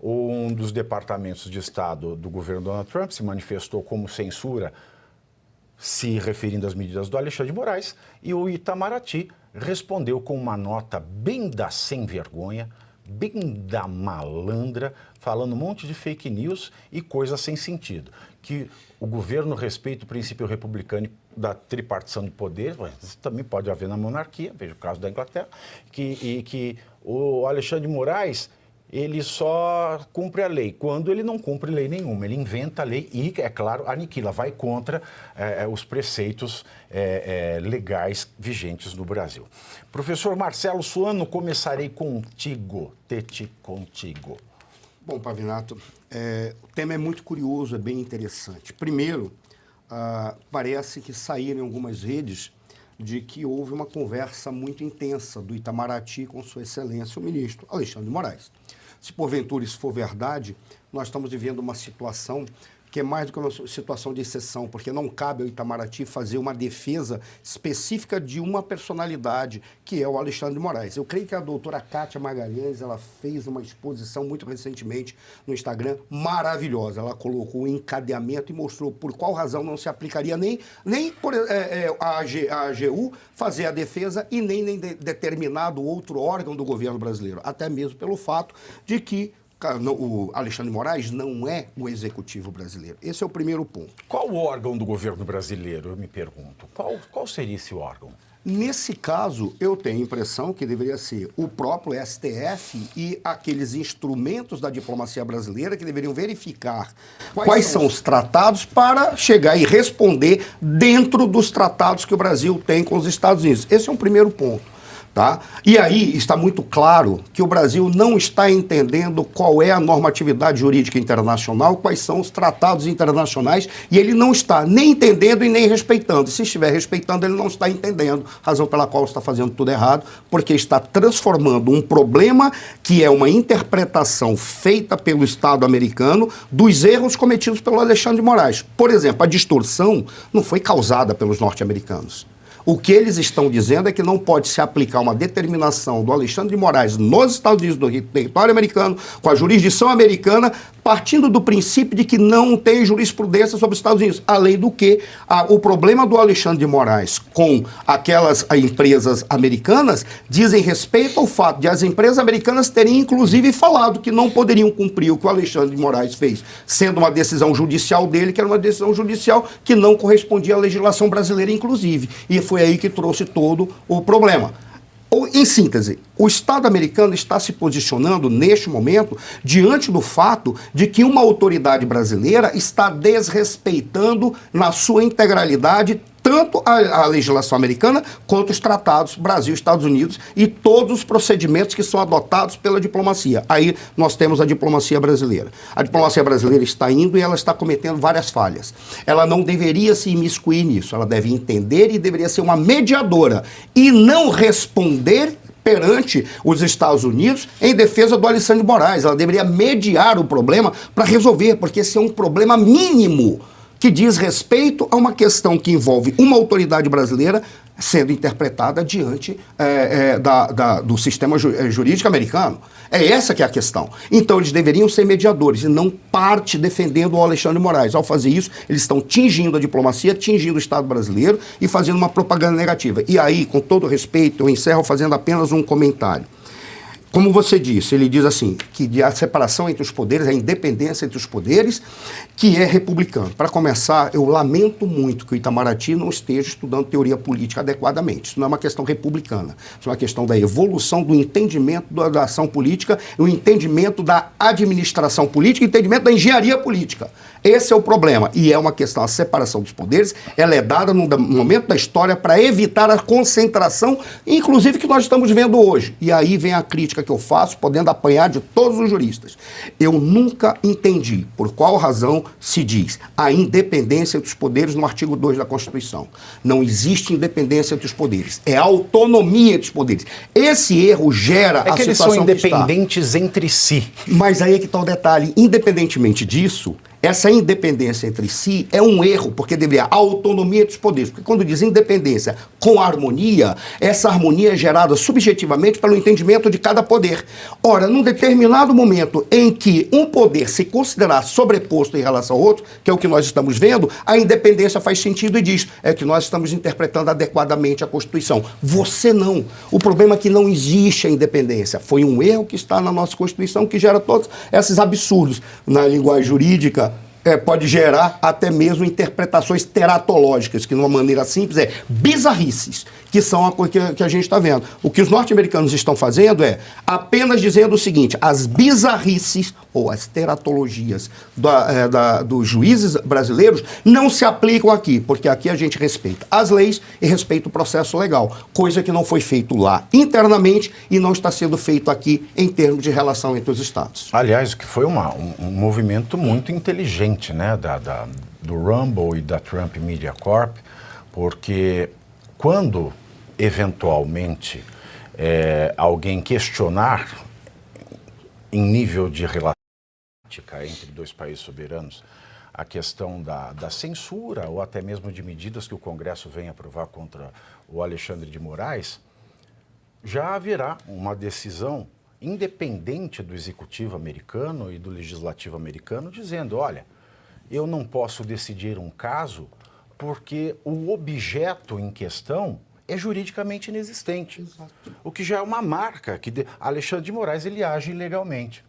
um dos departamentos de Estado do governo Donald Trump se manifestou como censura, se referindo às medidas do Alexandre de Moraes, e o Itamaraty respondeu com uma nota bem da sem vergonha, bem da malandra, falando um monte de fake news e coisas sem sentido. Que o governo respeita o princípio republicano da tripartição de poderes, mas isso também pode haver na monarquia, veja o caso da Inglaterra, que o Alexandre de Moraes, ele só cumpre a lei quando ele não cumpre lei nenhuma. Ele inventa a lei e, é claro, aniquila, vai contra os preceitos legais vigentes no Brasil. Professor Marcelo Suano, começarei contigo. Contigo. Bom, Pavinato, o tema é muito curioso, é bem interessante. Primeiro, parece que saíram em algumas redes de que houve uma conversa muito intensa do Itamaraty com Sua Excelência, o ministro Alexandre de Moraes. Se porventura isso for verdade, nós estamos vivendo uma situação que é mais do que uma situação de exceção, porque não cabe ao Itamaraty fazer uma defesa específica de uma personalidade, que é o Alexandre de Moraes. Eu creio que a doutora Kátia Magalhães, ela fez uma exposição muito recentemente no Instagram, maravilhosa. Ela colocou um encadeamento e mostrou por qual razão não se aplicaria nem por a AGU fazer a defesa e nem determinado outro órgão do governo brasileiro, até mesmo pelo fato de que o Alexandre de Moraes não é o executivo brasileiro. Esse é o primeiro ponto. Qual o órgão do governo brasileiro, eu me pergunto? Qual seria esse órgão? Nesse caso, eu tenho a impressão que deveria ser o próprio STF e aqueles instrumentos da diplomacia brasileira que deveriam verificar quais são os tratados para chegar e responder dentro dos tratados que o Brasil tem com os Estados Unidos. Esse é um primeiro ponto. Tá? E aí está muito claro que o Brasil não está entendendo qual é a normatividade jurídica internacional, quais são os tratados internacionais, e ele não está nem entendendo e nem respeitando. Se estiver respeitando, ele não está entendendo, razão pela qual está fazendo tudo errado, porque está transformando um problema que é uma interpretação feita pelo Estado americano dos erros cometidos pelo Alexandre de Moraes. Por exemplo, a distorção não foi causada pelos norte-americanos. O que eles estão dizendo é que não pode se aplicar uma determinação do Alexandre de Moraes nos Estados Unidos, do território americano, com a jurisdição americana, partindo do princípio de que não tem jurisprudência sobre os Estados Unidos. Além do que, o problema do Alexandre de Moraes com aquelas empresas americanas dizem respeito ao fato de as empresas americanas terem, inclusive, falado que não poderiam cumprir o que o Alexandre de Moraes fez, sendo uma decisão judicial dele, que era uma decisão judicial que não correspondia à legislação brasileira, inclusive. E foi aí que trouxe todo o problema. Em síntese, o Estado americano está se posicionando, neste momento, diante do fato de que uma autoridade brasileira está desrespeitando, na sua integralidade, tanto a legislação americana quanto os tratados Brasil, Estados Unidos e todos os procedimentos que são adotados pela diplomacia. Aí nós temos a diplomacia brasileira. A diplomacia brasileira está indo e ela está cometendo várias falhas. Ela não deveria se imiscuir nisso, ela deve entender e deveria ser uma mediadora e não responder perante os Estados Unidos em defesa do Alexandre de Moraes. Ela deveria mediar o problema para resolver, porque esse é um problema mínimo que diz respeito a uma questão que envolve uma autoridade brasileira sendo interpretada diante do sistema jurídico americano. É essa que é a questão. Então, eles deveriam ser mediadores e não parte defendendo o Alexandre de Moraes. Ao fazer isso, eles estão tingindo a diplomacia, tingindo o Estado brasileiro e fazendo uma propaganda negativa. E aí, com todo respeito, eu encerro fazendo apenas um comentário. Como você disse, ele diz assim, que a separação entre os poderes, a independência entre os poderes, que é republicano. Para começar, eu lamento muito que o Itamaraty não esteja estudando teoria política adequadamente. Isso não é uma questão republicana. Isso é uma questão da evolução do entendimento da ação política, o entendimento da administração política, o entendimento da engenharia política. Esse é o problema. E é uma questão, a separação dos poderes, ela é dada num momento da história para evitar a concentração, inclusive que nós estamos vendo hoje. E aí vem a crítica que eu faço, podendo apanhar de todos os juristas. Eu nunca entendi por qual razão se diz a independência dos poderes no artigo 2 da Constituição. Não existe independência dos poderes, é autonomia dos poderes. Esse erro gera a situação que eles são independentes entre si. Mas aí é que está o detalhe. Independentemente disso, essa independência entre si é um erro, porque deveria a autonomia dos poderes. Porque quando diz independência com harmonia, essa harmonia é gerada subjetivamente pelo entendimento de cada poder. Ora, num determinado momento em que um poder se considerar sobreposto em relação ao outro, que é o que nós estamos vendo, a independência faz sentido e diz, é que nós estamos interpretando adequadamente a Constituição. Você não. O problema é que não existe a independência. Foi um erro que está na nossa Constituição que gera todos esses absurdos. Na linguagem jurídica, pode gerar até mesmo interpretações teratológicas, que de uma maneira simples é bizarrices, que são a coisa que a gente está vendo. O que os norte-americanos estão fazendo é apenas dizendo o seguinte, as bizarrices ou as teratologias dos juízes brasileiros não se aplicam aqui, porque aqui a gente respeita as leis e respeita o processo legal, coisa que não foi feito lá internamente e não está sendo feito aqui em termos de relação entre os estados. Aliás, que foi um movimento muito inteligente, né, do Rumble e da Trump Media Corp, porque quando, eventualmente, alguém questionar em nível de relação entre dois países soberanos a questão da censura ou até mesmo de medidas que o Congresso vem aprovar contra o Alexandre de Moraes, já haverá uma decisão independente do executivo americano e do legislativo americano dizendo, olha, eu não posso decidir um caso porque o objeto em questão é juridicamente inexistente. Exato. O que já é uma marca que Alexandre de Moraes ele age ilegalmente.